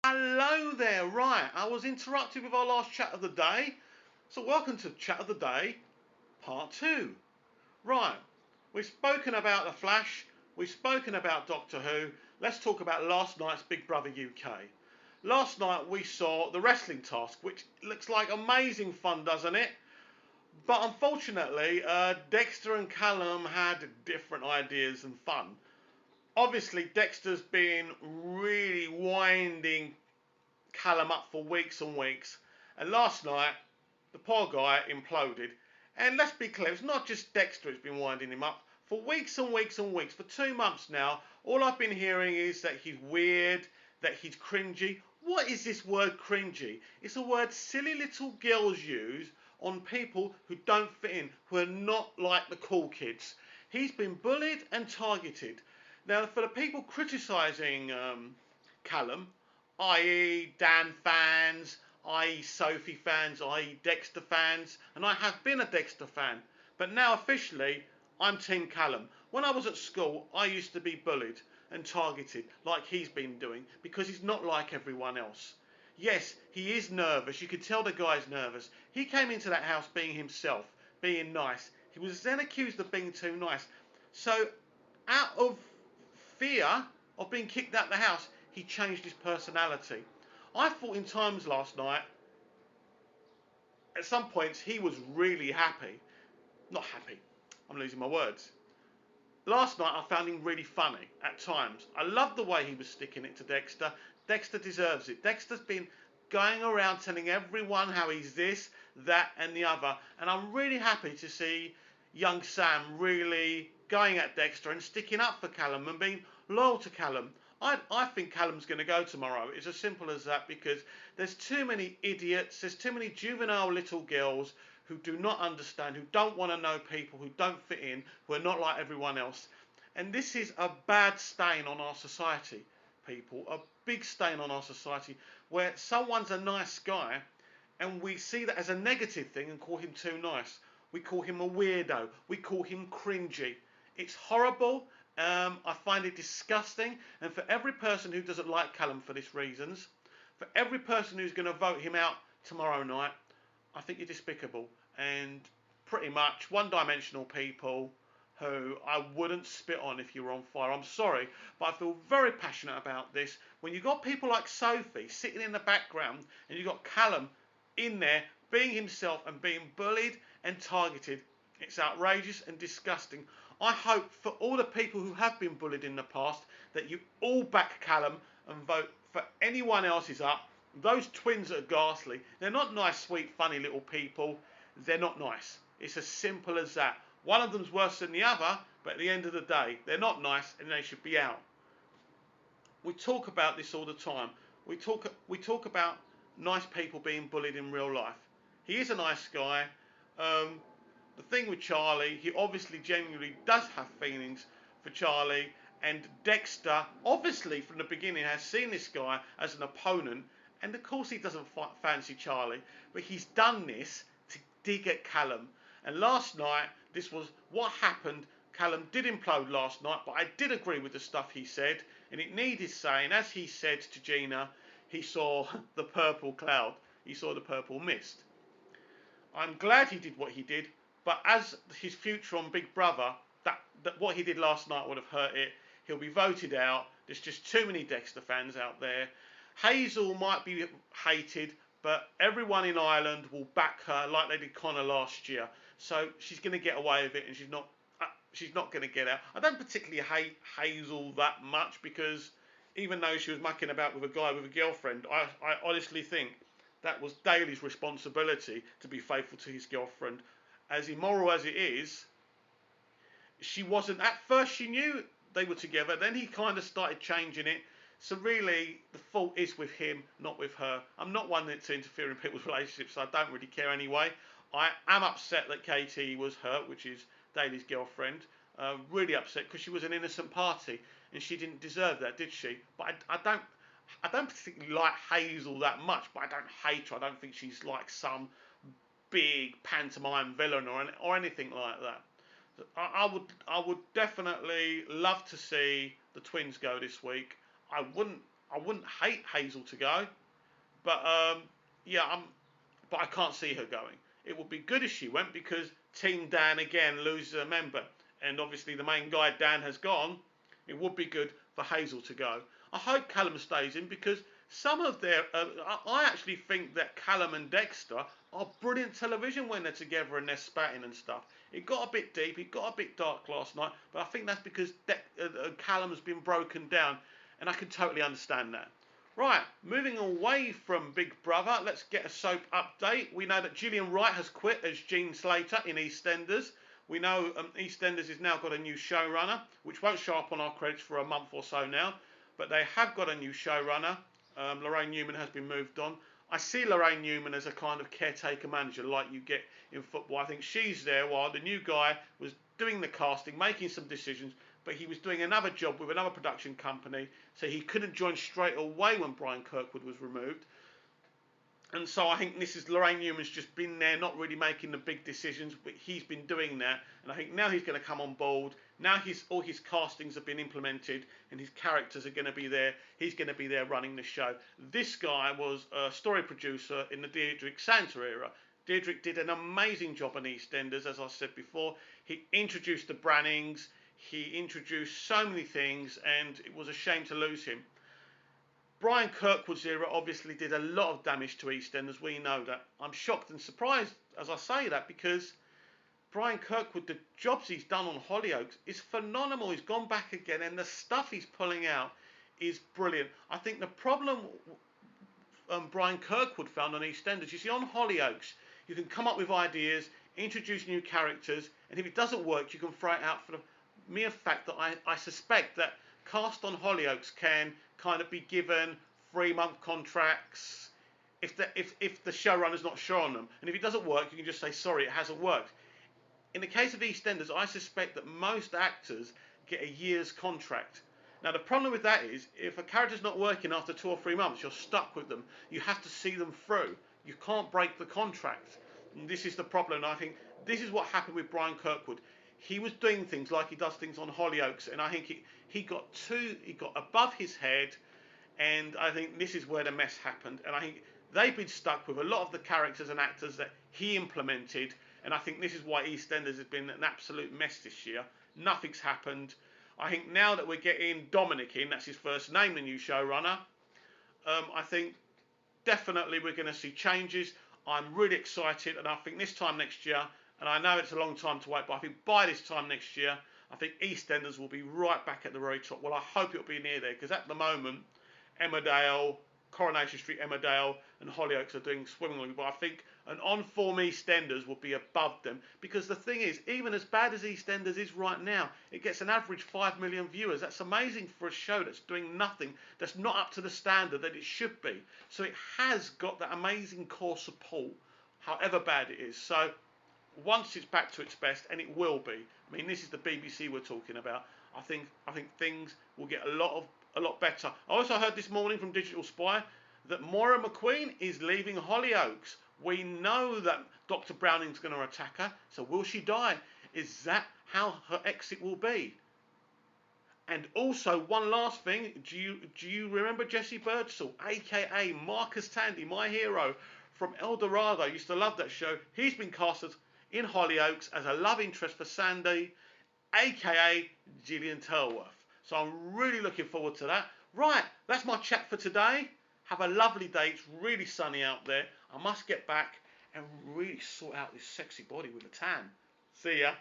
Hello there, right. I was interrupted with our last chat of the day. So, welcome to Chat of the Day, Part 2. Right, we've spoken about The Flash, we've spoken about Doctor Who. Let's talk about last night's Big Brother UK. Last night we saw the wrestling task, which looks like amazing fun, doesn't it? But unfortunately, Dexter and Callum had different ideas and fun. Obviously, Dexter's been really winding Callum up for weeks and weeks. And last night, the poor guy imploded. And let's be clear, it's not just Dexter who's been winding him up. For weeks and weeks and weeks, for 2 months now, all I've been hearing is that he's weird, that he's cringy. What is this word cringy? It's a word silly little girls use on people who don't fit in, who are not like the cool kids. He's been bullied and targeted. Now, for the people criticising Callum, i.e. Dan fans, i.e. Sophie fans, i.e. Dexter fans, and I have been a Dexter fan, but now officially I'm Team Callum. When I was at school, I used to be bullied and targeted like he's been doing because he's not like everyone else. Yes, he is nervous. You could tell the guy's nervous. He came into that house being himself, being nice. He was then accused of being too nice. So, out of fear of being kicked out of the house, he changed his personality. I thought in times last night, at some points, he was really happy. Not happy, I'm losing my words. Last night, I found him really funny at times. I loved the way he was sticking it to Dexter. Dexter deserves it. Dexter's been going around telling everyone how he's this, that, and the other. And I'm really happy to see young Sam really going at Dexter and sticking up for Callum and being loyal to Callum. I think Callum's going to go tomorrow. It's as simple as that because there's too many idiots, there's too many juvenile little girls who do not understand, who don't want to know people, who don't fit in, who are not like everyone else. And this is a bad stain on our society, people, a big stain on our society where someone's a nice guy and we see that as a negative thing and call him too nice. We call him a weirdo. We call him cringy. It's horrible. I find it disgusting. And for every person who doesn't like Callum for these reasons, for every person who's going to vote him out tomorrow night, I think you're despicable and pretty much one-dimensional people who I wouldn't spit on if you were on fire. I'm sorry, but I feel very passionate about this. When you've got people like Sophie sitting in the background and you've got Callum in there being himself and being bullied and targeted, it's outrageous and disgusting. I hope for all the people who have been bullied in the past that you all back Callum and vote for anyone else is up. Those twins are ghastly. They're not nice, sweet, funny little people. They're not nice. It's as simple as that. One of them's worse than the other, but at the end of the day, they're not nice and they should be out. We talk about this all the time. We talk about nice people being bullied in real life. He is a nice guy. Um, the thing with Charlie, he obviously genuinely does have feelings for Charlie, and Dexter, obviously from the beginning, has seen this guy as an opponent, and of course he doesn't fancy Charlie, but he's done this to dig at Callum. And last night, this was what happened. Callum did implode last night, but I did agree with the stuff he said, and it needed saying. As he said to Gina, he saw the purple cloud, he saw the purple mist. I'm glad he did what he did, but as his future on Big Brother, that what he did last night would have hurt it. He'll be voted out. There's just too many Dexter fans out there. Hazel might be hated, but everyone in Ireland will back her like they did Connor last year. So she's going to get away with it, and she's not going to get out. I don't particularly hate Hazel that much because even though she was mucking about with a guy with a girlfriend, I honestly think that was Daly's responsibility to be faithful to his girlfriend. As immoral as it is, she wasn't. At first, she knew they were together. Then he kind of started changing it. So really, the fault is with him, not with her. I'm not one to interfere in people's relationships. So I don't really care anyway. I am upset that Katie was hurt, which is Daly's girlfriend. Really upset because she was an innocent party and she didn't deserve that, did she? But I don't particularly like Hazel that much, but I don't hate her. I don't think she's like some big pantomime villain or anything like that. I would definitely love to see the twins go this week. I wouldn't. I wouldn't hate Hazel to go, but yeah, but I can't see her going. It would be good if she went because Team Dan again loses a member, and obviously the main guy Dan has gone. It would be good for Hazel to go. I hope Callum stays in because some of their, I actually think that Callum and Dexter are brilliant television when they're together and they're spatting and stuff. It got a bit deep, it got a bit dark last night, but I think that's because Callum's been broken down, and I can totally understand that. Right, moving away from Big Brother, let's get a soap update. We know that Gillian Wright has quit as Jean Slater in EastEnders. We know EastEnders has now got a new showrunner, which won't show up on our credits for a month or so now, but they have got a new showrunner. Lorraine Newman has been moved on. I see Lorraine Newman as a kind of caretaker manager like you get in football. I think she's there while the new guy was doing the casting, making some decisions, but he was doing another job with another production company, so he couldn't join straight away when Brian Kirkwood was removed. And so I think this is Lorraine Newman's just been there, not really making the big decisions, but he's been doing that. And I think now he's going to come on board. Now all his castings have been implemented and his characters are going to be there. He's going to be there running the show. This guy was a story producer in the Diedrich Santa era. Diedrich did an amazing job on EastEnders, as I said before. He introduced the Brannings. He introduced so many things, and it was a shame to lose him. Brian Kirkwood's era obviously did a lot of damage to EastEnders. We know that. I'm shocked and surprised as I say that because Brian Kirkwood, the jobs he's done on Hollyoaks is phenomenal. He's gone back again, and the stuff he's pulling out is brilliant. I think the problem Brian Kirkwood found on EastEnders, you see, on Hollyoaks, you can come up with ideas, introduce new characters, and if it doesn't work, you can throw it out for the mere fact that I suspect that cast on Hollyoaks can kind of be given 3-month contracts if the showrunner's not sure on them. And if it doesn't work, you can just say, sorry, it hasn't worked. In the case of EastEnders, I suspect that most actors get a year's contract. Now, the problem with that is, if a character's not working after 2 or 3 months, you're stuck with them. You have to see them through. You can't break the contract. And this is the problem. I think this is what happened with Brian Kirkwood. He was doing things like he does things on Hollyoaks, and I think he got above his head, and I think this is where the mess happened. And I think they've been stuck with a lot of the characters and actors that he implemented, and I think this is why EastEnders has been an absolute mess this year. Nothing's happened. I think now that we're getting Dominic in, that's his first name, the new showrunner, I think definitely we're going to see changes. I'm really excited, and I think this time next year, and I know it's a long time to wait, but I think by this time next year, I think EastEnders will be right back at the very top. Well, I hope it'll be near there, because at the moment, Emmerdale, Coronation Street, Emmerdale, and Hollyoaks are doing swimmingly. But I think an on-form EastEnders will be above them, because the thing is, even as bad as EastEnders is right now, it gets an average 5 million viewers. That's amazing for a show that's doing nothing, that's not up to the standard that it should be. So it has got that amazing core support, however bad it is. So once it's back to its best, and it will be. I mean, this is the BBC we're talking about. I think things will get a lot better. I also heard this morning from Digital Spy that Moira McQueen is leaving Hollyoaks. We know that Dr. Browning's going to attack her. So will she die? Is that how her exit will be? And also, one last thing. Do you remember Jesse Birdsall, a.k.a. Marcus Tandy, my hero from El Dorado? I used to love that show. He's been cast in Hollyoaks as a love interest for Sandy, aka Gillian Turworth. So I'm really looking forward to that. Right, that's my chat for today. Have a lovely day. It's really sunny out there. I must get back and really sort out this sexy body with a tan. See ya.